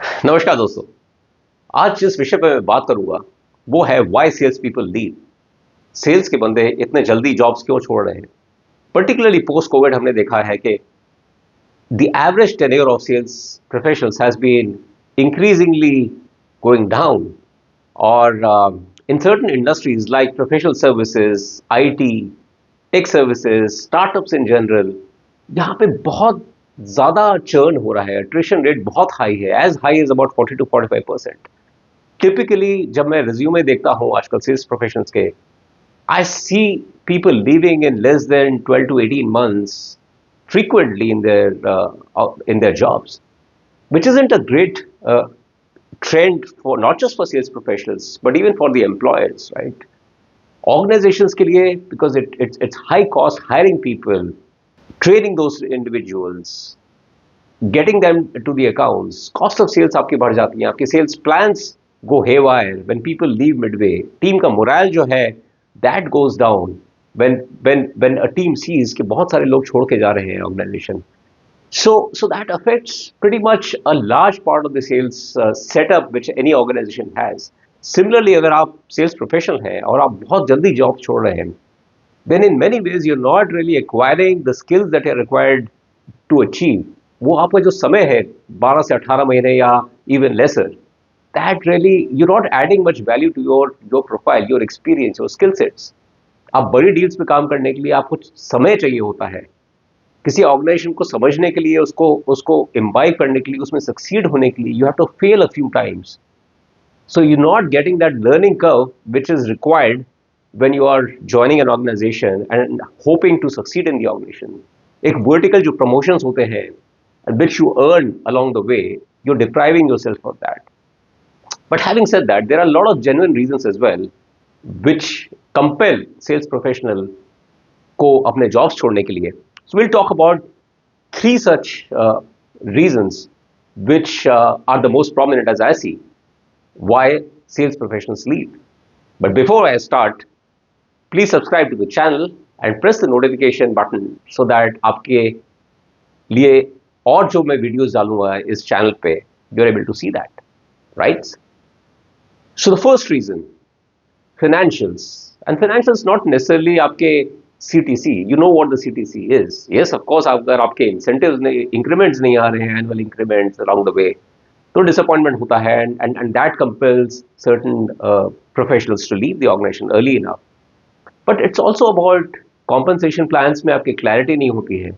नमस्कार दोस्तों। आज जिस विषय पर मैं बात करूंगा वो है why sales people leave. Sales के बंदे इतने जल्दी जॉब्स क्यों छोड़ रहे हैं। पर्टिकुलरली पोस्ट कोविड हमने देखा है कि the average tenure of sales professionals has been increasingly going down. और in certain industries like professional services, IT, tech services, startups in general, यहाँ पे बहुत ज्यादा चर्न हो रहा है। अट्रिशन रेट बहुत हाई है, as high as about 40 to 45%। Typically जब मैं रिज्यूमे देखता हूं आजकल सेल्स प्रोफेशनल्स के, I see people leaving in less than 12 to 18 months frequently in their jobs, which isn't a great trend for not just for sales professionals but even for the employers, right? Organizations के लिए, because it's high cost hiring people, training those individuals, getting them to the accounts, cost of sales आपकी बढ़ जाती है, आपके sales plans go haywire when people leave midway, team का moral जो है that goes down when a team sees कि बहुत सारे लोग छोड़ के जा रहे हैं organisation. So that affects pretty much a large part of the sales setup which any organization has. Similarly, अगर आप sales professional हैं और आप बहुत जल्दी जॉब छोड़ रहे हैं, then in many ways you're not really acquiring the skills that are required to achieve। वो आपका जो समय है 12 से 18 महीने या even lesser, that really you're not adding much value to your profile, your experience, your skill sets। आप बड़ी डील्स पे काम करने के लिए आपको समय चाहिए होता है। किसी ऑर्गेनाइजेशन को समझने के लिए, उसको उसको इम्बाइब करने के लिए, उसमें सक्सीड होने के लिए, you have to fail a few times. So you're not getting that learning curve which is required when you are joining an organization and hoping to succeed in the organization। एक vertical जो promotions होते हैं and which you earn along the way, you're depriving yourself of that। But having said that, there are a lot of genuine reasons as well which compel sales professional को अपने jobs छोड़ने के लिए। So we'll talk about three such reasons which are the most prominent as I see why sales professionals leave। But before I start, please subscribe to the channel and press the notification button so that आपके लिए और जो मैं videos डालूंगा इस channel पे, you're able to see that, right? So the first reason, financials। and financials not necessarily आपके CTC, you know what the CTC is। yes, of course, अगर आपके incentives नहीं, increments नहीं आ रहे हैं, annual increments along the way, तो disappointment होता है, and that compels certain professionals to leave the organization early enough। but it's also about compensation plans में आपकी clarity नहीं होती है,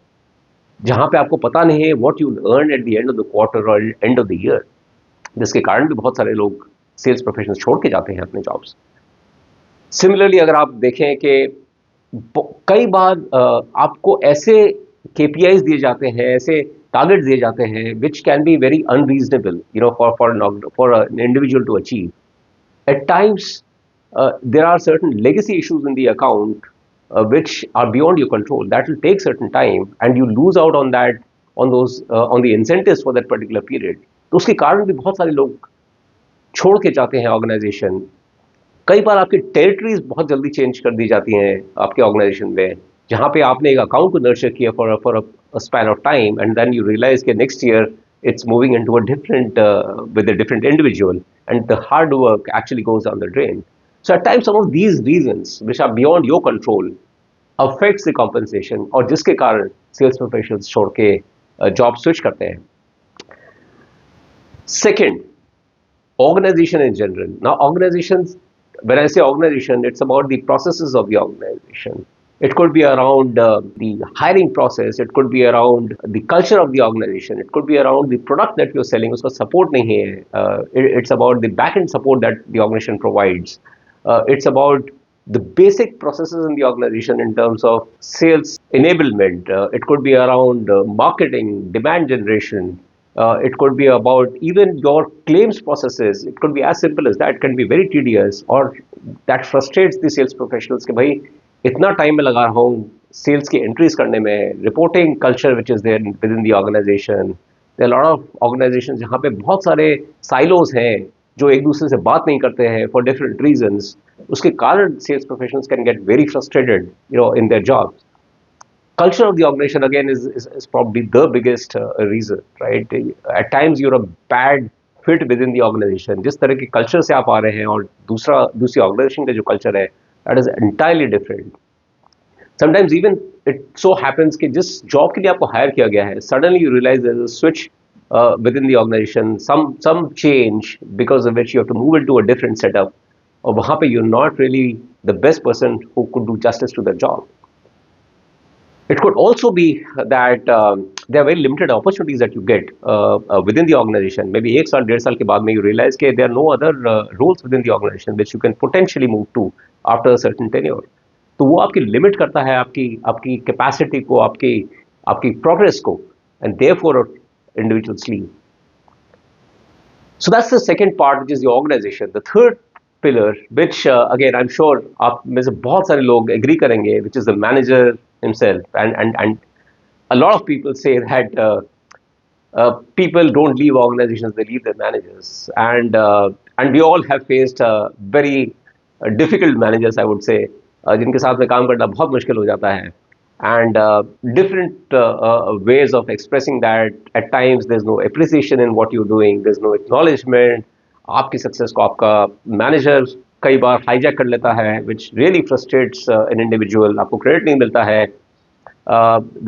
जहाँ पे आपको पता नहीं है what you'll earn at the end of the quarter or end of the year, जिसके कारण भी बहुत सारे लोग सेल्स प्रोफेशनल छोड़ के जाते हैं अपने जॉब्स। सिमिलरली अगर आप देखें कि कई बार आपको ऐसे KPIs दिए जाते हैं, ऐसे टारगेट्स दिए जाते हैं which can be very unreasonable, for an individual to achieve। at times there are certain legacy issues in the account which are beyond your control, that will take certain time and you lose out on that, on the incentives for that particular period। तो उसके कारण भी बहुत सारे लोग छोड़ के जाते हैं ऑर्गेनाइजेशन। कई बार आपकी टेरिटरीज बहुत जल्दी चेंज कर दी जाती हैं आपके ऑर्गेनाइजेशन में, जहाँ पे आपने एक अकाउंट को नर्चर किया for a span of time and then you realise कि next year it's moving into a different with a different individual, and the hard work actually goes down the drain। so at times some of these reasons which are beyond your control affects the compensation, और जिसके कारण sales professionals छोड़ के job switch करते हैं। Second, organization in general। now organizations, when I say organization, it's about the processes of the organization। it could be around the hiring process, it could be around the culture of the organization, it could be around the product that you're selling, uska support nahi hai, it's about the back end support that the organization provides, it's about the basic processes in the organization in terms of sales enablement, it could be around marketing, demand generation, it could be about even your claims processes। it could be as simple as that, it can be very tedious, or that frustrates the sales professionals कि भाई इतना time में लगा रहा हूँ sales की entries करने में। Reporting culture which is there within the organisation, there lot of organisation जहाँ पे बहुत सारे साइलोज हैं जो एक दूसरे से बात नहीं करते हैं फॉर डिफरेंट रीजंस। उसके कारण sales professionals can get very frustrated in their jobs. culture of the organization again is probably the biggest reason, right? At times you're a bad fit within the organization, जिस तरह के culture से आप आ रहे हैं और दूसरी organization का जो culture है, that is entirely different. Sometimes even it so happens कि जिस job के लिए आपको hire किया गया है, suddenly you realize there is a switch within the organization, some change because of which you have to move into a different setup. और वहाँ पे you're not really the best person who could do justice to the job. It could also be that there are very limited opportunities that you get within the organization. Maybe एक साल डेढ़ साल के बाद में you realize that there are no other roles within the organization which you can potentially move to after a certain tenure. तो वो आपकी लिमिट करता है आपकी कैपेसिटी को, आपकी प्रोग्रेस को, and therefore individuals leave. So that's the second part, which is the organization. The third pillar, which again I'm sure आप में से बहुत सारे लोग agree करेंगे, which is the manager himself, and a lot of people say that people don't leave organizations, they leave their managers, and we all have faced very difficult managers, I would say, जिनके साथ में काम करना बहुत मुश्किल हो जाता है, and different ways of expressing that. At times there's no appreciation in what you're doing, there's no acknowledgement. आपकी सक्सेस को आपका मैनेजर कई बार हाईजैक कर लेता है, which really frustrates an individual. आपको क्रेडिट नहीं मिलता है.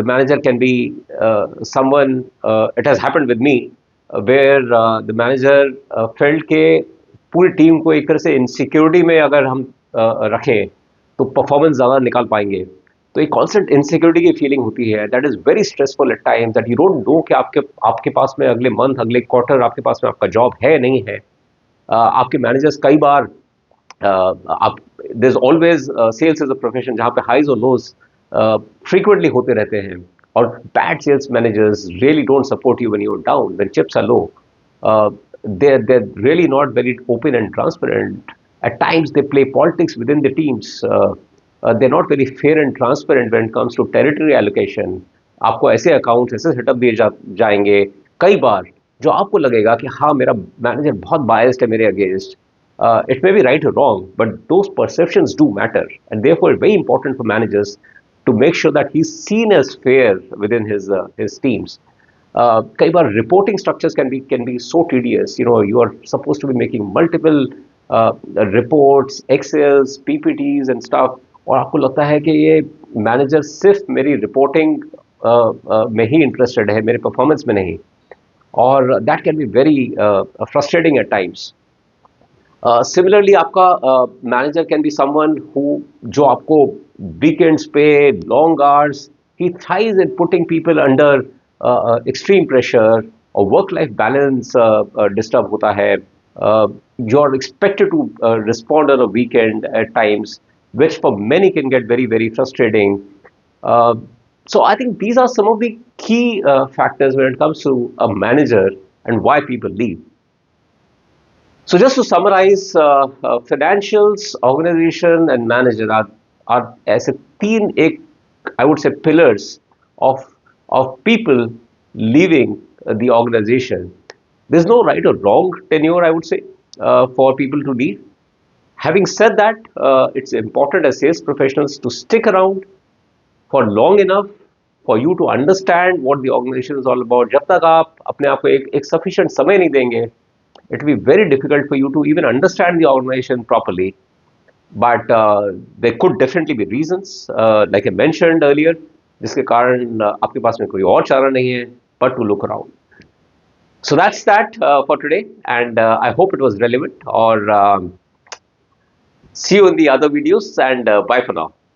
The manager can be someone, it has happened with me, where the manager felt के पूरी टीम को एक तरह से इनसिक्योरिटी में अगर हम रखें तो परफॉर्मेंस ज़्यादा निकाल पाएंगे. तो एक कॉन्स्टेंट इनसिक्योरिटी की फीलिंग होती है. That is very stressful at times, that you don't know कि आपके पास में अगले मंथ, अगले क्वार्टर आपके पास में आपका जॉब है नहीं है. आपके मैनेजर्स कई बार आप there is always sales is a profession जहाँ पे हाइज और लोज फ्रीक्वेंटली होते रहते हैं, और bad sales managers really don't support you when you are down, when chips are low. they're really not very open and transparent. At times they play politics within the teams. They're not very fair and transparent when it comes to territory allocation. आपको ऐसे accounts ऐसे setup दिए जाएंगे कई बार जो आपको लगेगा कि हाँ मेरा मैनेजर बहुत बायस्ड है मेरे against. It may be right or wrong, but those perceptions do matter, and therefore it's very important for managers to make sure that he's seen as fair within his teams. कई बार reporting structures can be so tedious. You are supposed to be making multiple reports, Excels, PPTs and stuff, और आपको लगता है कि ये manager सिर्फ मेरी reporting में ही इंटरेस्टेड है, मेरे परफॉर्मेंस में नहीं, और that can be very frustrating at times. Similarly आपका manager can be someone who जो आपको वीकेंड्स पे long hours, he thrives in putting people under extreme pressure, और वर्क लाइफ बैलेंस डिस्टर्ब होता है. You are expected to respond on a weekend at times, which for many can get very, very frustrating. So I think these are some of the key factors when it comes to a manager and why people leave. So just to summarize, financials, organization and manager are as a teen, I would say, pillars of people leaving the organization. There's no right or wrong tenure, I would say, for people to leave. Having said that, it's important as sales professionals to stick around for long enough for you to understand what the organization is all about. जब तक आप अपने आप को एक sufficient समय नहीं देंगे, it will be very difficult for you to even understand the organization properly. But there could definitely be reasons, like I mentioned earlier, जिसके कारण आपके पास में कोई और चारा नहीं है but to look around. So that's that for today, and I hope it was relevant. Or see you in the other videos, and bye for now.